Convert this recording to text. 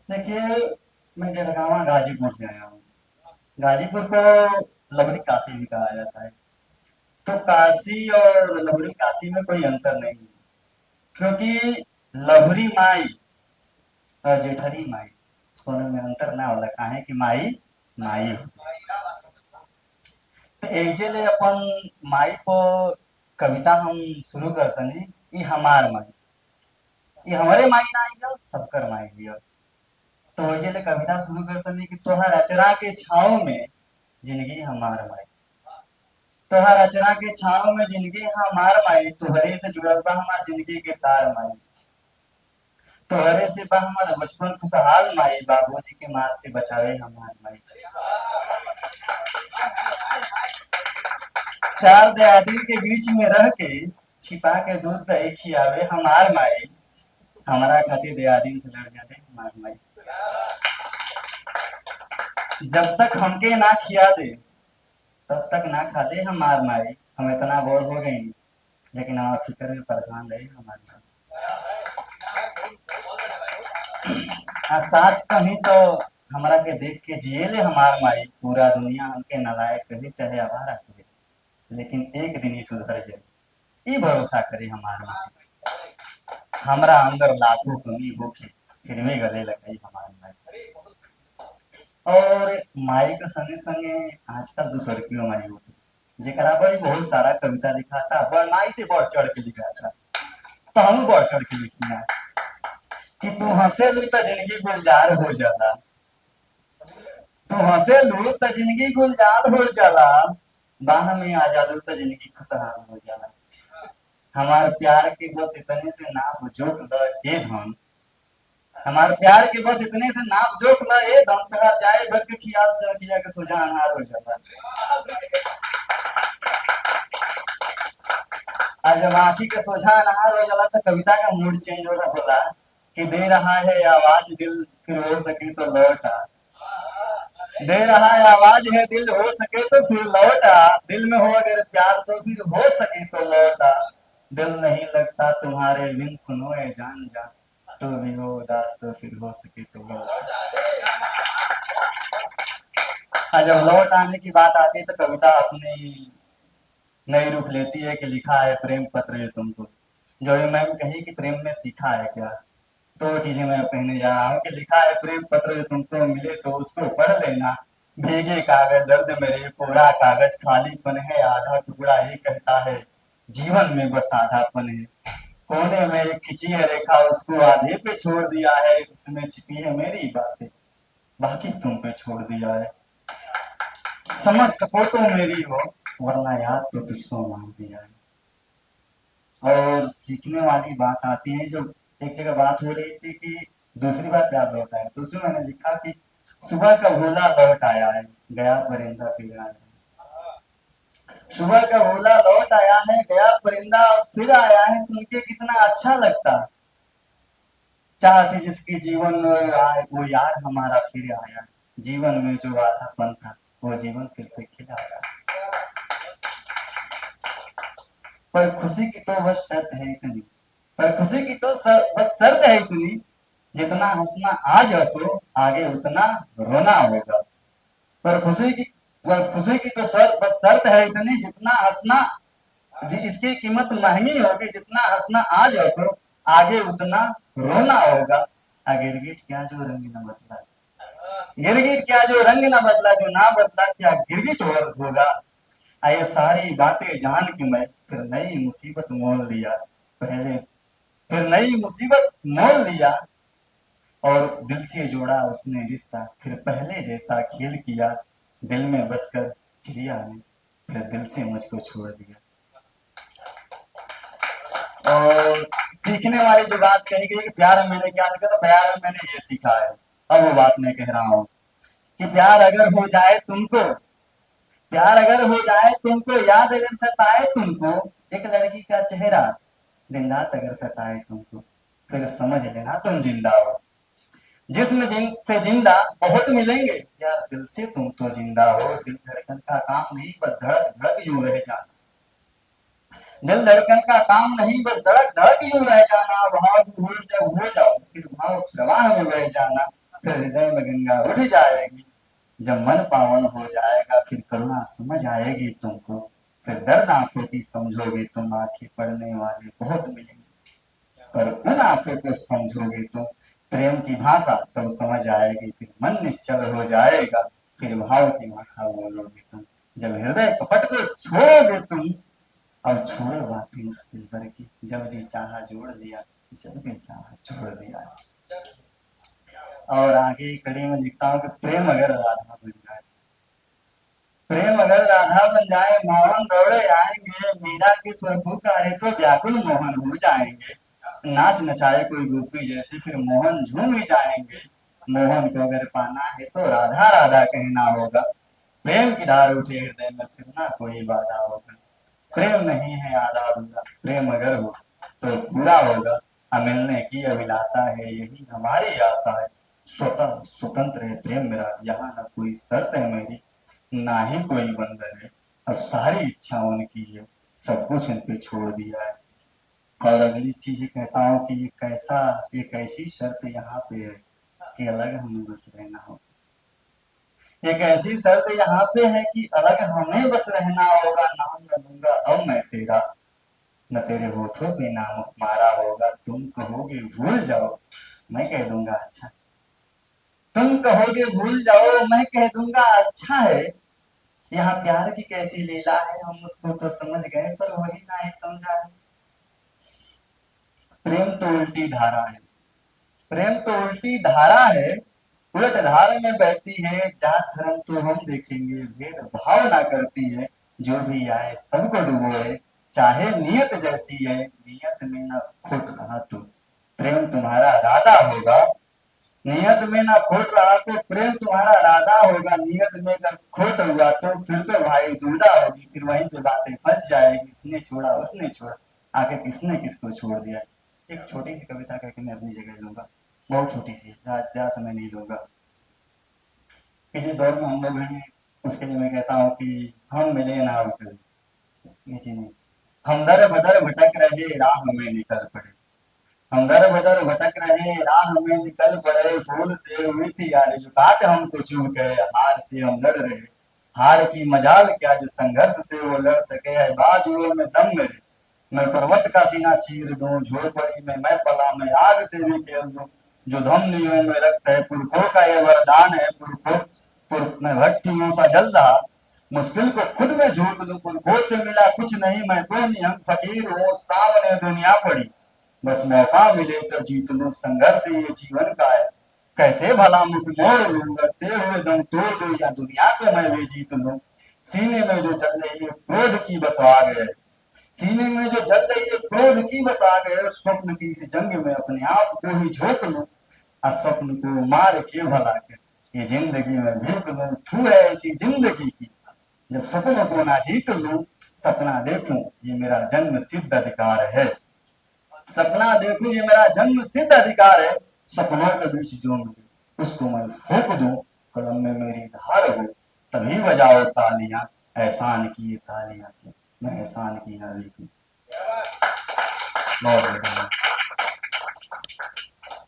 देखिए, मैं जड़गावा गाजीपुर से आया हूँ। गाजीपुर को लवरी काशी भी कहा जाता है। तो काशी और लवरी काशी में कोई अंतर नहीं है, क्योंकि लवरी माई और जेठरी माई दोनों में अंतर ना होला, काहे कि माई माई होती है। तो एजे ले अपन माई को कविता हम शुरू करतनी। ई हमार माई, ई हमरे माई ना आई हो, सबकर माई हिय। तो वैसे ले कविता शुरू करतनी कि तोहर अचरा के छाँव में जिंदगी हमार माई, तोहर अचरा के छाँव में जिंदगी हमार माई, तुहरे से जुड़ल बा हमार जिंदगी के तार माई, तोहरे से बा हमार बचपन खुशहाल माई, बाबूजी के मार से बचावे हमार माई। चार दयादिन के बीच में रह के छिपा के दूध दही खियावे हमार माई, हमारा खातिर दयादिन से लड़ जाते हमार माई। जब तक हमके ना खिया दे तब तक ना खा दे हमार माई, हम इतना बोर हो गई लेकिन हम फिक्र में परेशान रहे हमार माई। साच कहीं तो हमरा के देख के जिए ले हमार माई, पूरा दुनिया हमके नालायक कहे चाहे आवारा कहे, लेकिन एक दिन ही सुधर जाए, ई भरोसा करे हमार माई। हमरा अंदर लाखों कमी होके फिर भी गले लगाई हमार माई। और माई के संगे संगे आजकल दूसरकियो माई होती, जेकरा पर ही बहुत सारा कविता लिखा था, बड़ माई से बढ़ चढ़ के लिखा था। तो हम बढ़ चढ़ के लिखना कि तू हंसे लू तो जिंदगी गुलजार हो जाला, तू हंसे लू तो जिंदगी गुलजार हो जाला, बाह में आ जालू तो जिंदगी खुशहाल हो जाला। हमार प्यार के बस इतने से नाप जोक ल ए धन, हमार प्यार के बस इतने से नाप जोक ल ए धन, तोहार जाए भर के खियाल से अखिया के सोझा अनहार हो जाला। आज जब आंखी के सोझा अनहार हो जाला तो कविता का मूड चेंज हो होला कि दे रहा है आवाज दिल फिर हो सके तो लौट आ, दे रहा है आवाज है दिल हो सके तो फिर लौट आ, दिल में हो अगर प्यार तो फिर हो सके तो लौट आ, दिल नहीं लगता तुम्हारे बिन सुनो ए जान जा, तो भी हो उदास तो फिर हो सके तो लौट आ। जब लौट आने की बात आती है तो कविता अपनी नई रूप लेती है कि लिखा है प्रेम पत्र जो तुमको, जो ये मैम कही कि प्रेम में सीखा है क्या, तो चीजें मैं कहने जा रहा हूँ कि लिखा है प्रेम पत्र जो तुमको मिले तो उसको पढ़ लेना, भीगे कागज दर्द मेरे कोरा कागज खालीपन है आधा टुकड़ा ये कहता है जीवन में बस आधापन है, कोने में एक खिंची है रेखा उसको आधे पे छोड़ दिया है, उसमें छिपी है मेरी बातें बाकी तुम पे छोड़ दिया है, समझ सको तो मेरी हो वरना याद तो तुझको मांग दिया है। और सीखने वाली बात आती है, जो एक जगह बात हो रही थी कि दूसरी बार प्यार लौट आया, तो उसमें मैंने लिखा कि सुबह का भोला लौट आया है गया परिंदा फिर आया है, सुबह का भोला लौट आया है गया परिंदा फिर आया है, सुन के कितना अच्छा लगता, चाहते जिसके जीवन में आए वो यार हमारा फिर आया, जीवन में जो आधापन था वो जीवन फिर से खिला आया, पर खुशी की तो बस शर्त है इतनी, पर खुशी की तो बस शर्त है इतनी, जितना हंसना आज हंसो आगे उतना रोना होगा, पर खुशी की पर खुशी की तो बस शर्त है इतनी, जितना हंसना इसकी कीमत महंगी होगी, जितना हंसना आज हंसो आगे उतना रोना होगा, गिरगिट क्या जो रंग न बदला, गिरगिट क्या जो रंग न बदला, जो ना बदला क्या गिरगिट होगा, ये सारी बातें जान के मैं फिर नई मुसीबत मोल लिया, पहले फिर नई मुसीबत मोल लिया, और दिल से जोड़ा उसने रिश्ता फिर पहले जैसा खेल किया, दिल में बसकर चिड़िया ने फिर दिल से मुझको छोड़ दिया। और सीखने वाली जो बात कही गई कि प्यार में मैंने क्या सीखा, तो प्यार में मैंने ये सीखा है, अब वो बात मैं कह रहा हूँ कि प्यार अगर हो जाए तुमको, प्यार अगर हो जाए तुमको, याद अगर सताए तुमको एक लड़की का चेहरा, दिन रात अगर सताए तुमको फिर समझ लेना तुम जिंदा हो, जिस्म से जिंदा बहुत मिलेंगे यार, दिल से तुम तो जिंदा हो, दिल धड़कन का काम नहीं बस धड़क धड़क यूं रह जाना, दिल धड़कन का काम नहीं बस धड़क धड़क यूं रह जाना, भाव जब हो जाओ फिर भाव प्रवाह में बह जाना, फिर हृदय में गंगा उठ जाएगी। जब मन पावन हो जाएगा फिर करुणा समझ आएगी तुमको। फिर दर्द आंखों की समझोगे तुम, आंखें पढ़ने वाले बहुत मिलेंगे, पर उन आंखों को समझोगे तुम। प्रेम की भाषा तब समझ आएगी, फिर मन निश्चल हो जाएगा, फिर भाव की भाषा बोलोगे तुम। जब हृदय कपट को छोड़ोगे तुम, अब छोड़ो बातें उस दिल भर की। जब जी चाहा जोड़ लिया, जब दिल चाहा छोड़ दिया। और आगे की कड़ी में लिखता हूँ कि प्रेम अगर राधा बन जाए, प्रेम अगर राधा बन जाए, मोहन दौड़े आएंगे, मीरा के स्वर पुकारे तो व्याकुल मोहन हो जाएंगे। नाच नचाए कोई गोपी जैसे फिर मोहन झूम ही जाएंगे। मोहन को अगर पाना है तो राधा राधा कहना होगा। प्रेम की धार उठे हृदय में फिर ना कोई बाधा होगा। प्रेम नहीं है आधा अधूरा, प्रेम अगर हो तो पूरा होगा। मिलने की अभिलाषा है यही हमारी आशा है। स्वतः स्वतंत्र है प्रेम मेरा, यहाँ न कोई शर्त है मेरी, ना ही कोई बंधन है। अब सारी इच्छा उनकी है, सब कुछ उन पे छोड़ दिया है। और अगली चीज ये कहता हूँ कि ये कैसा, ये कैसी शर्त यहाँ पे है कि अलग हमें बस रहना हो। एक ऐसी शर्त यहाँ पे है कि अलग हमें बस रहना होगा। नाम न लूंगा अब मैं तेरा, न तेरे होठों पे नाम हमारा होगा। तुम कहोगे भूल जाओ, मैं कह दूंगा अच्छा। तुम कहोगे भूल जाओ, मैं कह दूंगा अच्छा है। यहाँ प्यार की कैसी लीला है, हम उसको तो समझ गए पर वही ना ही समझा है। प्रेम तो उल्टी धारा है, प्रेम तो उल्टी धारा है, उलट धारा में बहती है। जात धर्म तो हम देखेंगे, भेद भाव ना करती है। जो भी आए सबको डुबोए, चाहे नियत जैसी है, नियत में ना खोट रहा तो प्रेम तुम्हारा राधा होगा। नियत में ना खोट रहा तो प्रेम तुम्हारा राधा होगा। नियत में अगर खोट हुआ तो फिर तो भाई दुविधा होगी, फिर वहीं पे बातें फंस जाएगी। इसने छोड़ा उसने छोड़ा, आखिर किसने किसको छोड़ दिया। एक छोटी सी कविता कह के मैं अपनी जगह लूंगा, बहुत छोटी सी, ज्यादा समय नहीं लूंगा। कि जिस दौर में हम लोग हैं उसके लिए मैं कहता हूँ कि हम मिले ना अब कभी, ये चीज नहीं। हम दर बदर भटक रहे राह में निकल पड़े, हम दर बदर भटक रहे राह में निकल पड़े। फूल से हुई थी यार जो काट हमको चुभ गए, हार से हम लड़ रहे, हार की मजाल क्या जो संघर्ष से वो लड़ सके। है बाजुओं में दम मेरे, मैं पर्वत का सीना चीर दूं, झोपड़ी में मैं पला मैं आग से भी खेल दूं। जो धमनियों में रक्त है पुरखों का ये वरदान है, पुरखों पुरख में भट्टियों सा जल रहा, मुश्किल को खुद में झोंक लूं। पुरखों से मिला कुछ नहीं, मैं तो निहंग फकीर हूँ, सामने दुनिया पड़ी, बस मौका मिले तो जीत लूं। संघर्ष ये जीवन का है, कैसे भला मुख मोड़ लूं, लड़ते हुए दम तोड़ दो या दुनिया को मैं भी जीत लूं। सीने में जो जल रही है क्रोध की बस आग है, सीने में जो जल रही है क्रोध की बस आग है। स्वप्न की इस जंग में अपने आप को ही झोंक लूं, और स्वप्न को मार के भला कर ये जिंदगी में भीग लूं। थू है ऐसी जिंदगी की जब सपनों को ना जीत लूं। सपना देखूं ये मेरा जन्म सिद्ध अधिकार है, सपना देखूं ये मेरा जन्म सिद्ध अधिकार है। सपनों के बीच जो मिले उसको मैं फूंक दूं, कलम में मेरी धार हो तभी बजाओ तालियां। एहसान की ये तालियां मैं एहसान की ना देखूं। बहुत